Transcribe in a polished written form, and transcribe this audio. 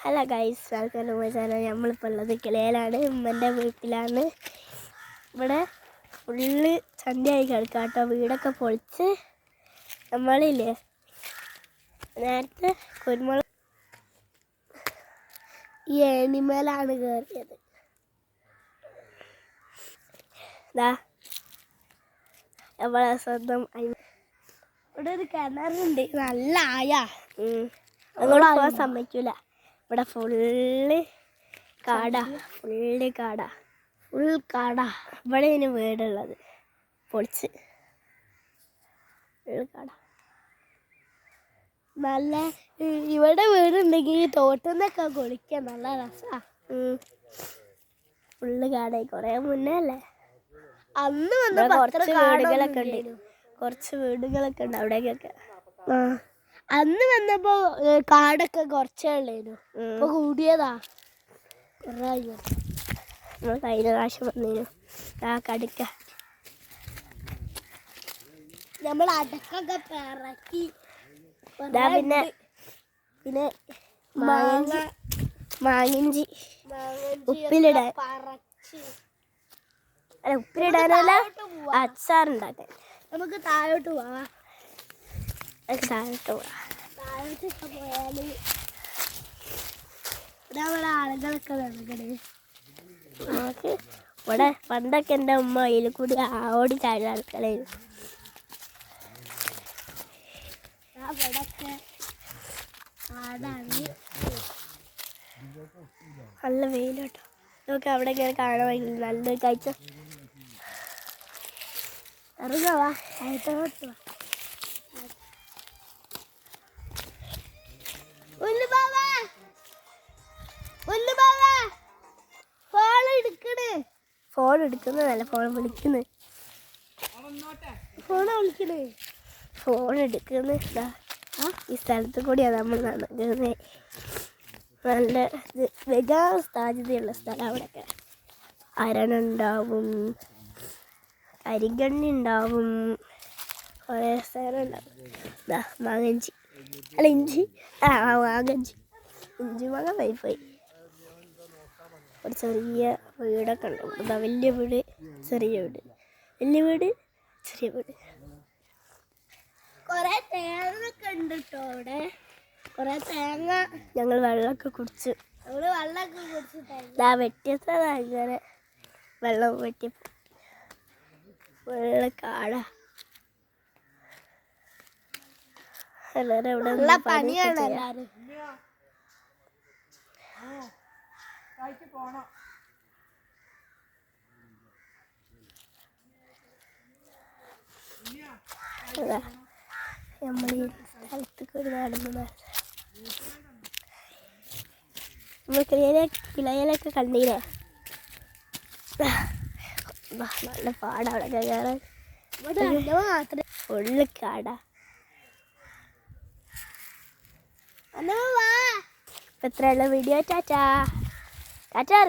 Hello guys, welcome to my channel. നമ്മളിപ്പോൾ ഉള്ളത് കിളയിലാണ്, ഉമ്മൻ്റെ വീട്ടിലാണ്. ഇവിടെ ഫുള്ള് സന്ധ്യയായി കിടക്കാം കേട്ടോ. വീടൊക്കെ പൊളിച്ച് നമ്മളില്ലേ നേരത്തെ കുരുമുളക് ഈ ഏണിമേലാണ് കയറിയത്. ഇതാ നമ്മളെ സ്വന്തം ഇവിടെ ഒരു കിണറുണ്ട്, നല്ല ആയ അങ്ങോട്ട് പോകാൻ സമ്മതിക്കൂല. ഇവിടെ ഫുള്ള് കാടാ, ഫുൾ കാടാ. ഇവിടെ ഇനി വീടുള്ളത് പൊളിച്ച് ഫുള്ള് കാടാ. നല്ല ഇവിടെ വീടുണ്ടെങ്കിൽ തോട്ടിൽ നിന്നൊക്കെ കുളിക്കാൻ നല്ല രസമാണ്. ഫുള്ള് കാടായി. കുറേ മുന്നേ അല്ലേ അന്ന് വന്ന കുറച്ച് വീടുകളൊക്കെ ഉണ്ട് അവിടേക്കൊക്കെ. അന്ന് വന്നപ്പോ കാടൊക്കെ കുറച്ചേ ഉള്ളേനു, ഇപ്പൊ കൂടിയതാ. നമ്മൾ കഴിഞ്ഞ പ്രാവശ്യം വന്നേനു ആ കടുക്ക. നമ്മൾ അടക്കൊക്കെ പിറക്കി. പിന്നെ മാങ്ങിഞ്ചി ഉപ്പിലിടാൻ, അല്ല ഉപ്പിലിടാനല്ല അച്ചാറുണ്ടാക്കാൻ. നമുക്ക് താഴോട്ട് പോവാം. താഴോട്ട് പോയാല് ഇവിടെ ആളുകളൊക്കെ നടക്കണേ. നമുക്ക് ഇവിടെ പണ്ടൊക്കെ എൻ്റെ ഉമ്മ അതിൽ കൂടി ഓടി ചാടി നടക്കണേ. ഇവിടൊക്കെ ആടാണ്, നല്ല വെയിലോട്ടോ. നമുക്ക് അവിടെ ഇങ്ങനെ കാണാൻ വയ്യ, നല്ലൊരു കാഴ്ച. ഇറങ്ങാവാ അടുത്തോട്ട് വാ. ഫോൺ എടുക്കുന്നതല്ല, ഫോൺ വിളിക്കുന്നത്. ഫോൺ എടുക്കുന്നത് ഈ സ്ഥലത്ത് കൂടിയാണ് നമ്മൾ നടക്കുന്നത്. നല്ല വെകാൻ സാധ്യതയുള്ള സ്ഥലം. അവിടെയൊക്കെ അരണുണ്ടാവും, കരിങ്കണ്ണി ഉണ്ടാവും, കുറേ സ്ഥലം ഉണ്ടാവും. മാങ്ങഞ്ചി അല്ല ഇഞ്ചി, മാങ്ങഞ്ചി, ഇഞ്ചി മാങ്ങ വൈഫൈ. ഒരു ചെറിയ വീടൊക്കെ ഉണ്ട്. വലിയ വീട്, ചെറിയ വീട്, വലിയ വീട്, ചെറിയ വീട്. കുറേ തേങ്ങൊക്കെ ഉണ്ട് കേട്ടോ അവിടെ. കുറേ തേങ്ങ ഞങ്ങൾ വെള്ളമൊക്കെ കുടിച്ച് വെട്ടിയതാ. ഇങ്ങനെ വെള്ളം വെട്ടി വെള്ള കാടാ. എല്ലാവരും ഇവിടെ പണിയാണ്. എല്ലാവരും നമ്മൾ ഈ സ്ഥലത്തേക്ക് ഒരു നടന്നത്. നമ്മൾ കിളയിലൊക്കെ കണ്ടീല്ലേ. നല്ല പാടാ അവിടെ കയറാൻ. മാത്രമേ ഫുള്ള് കാടാ. ഇപ്പം ഇത്രയുള്ള വീഡിയോ. ടാറ്റാ ടാറ്റാ.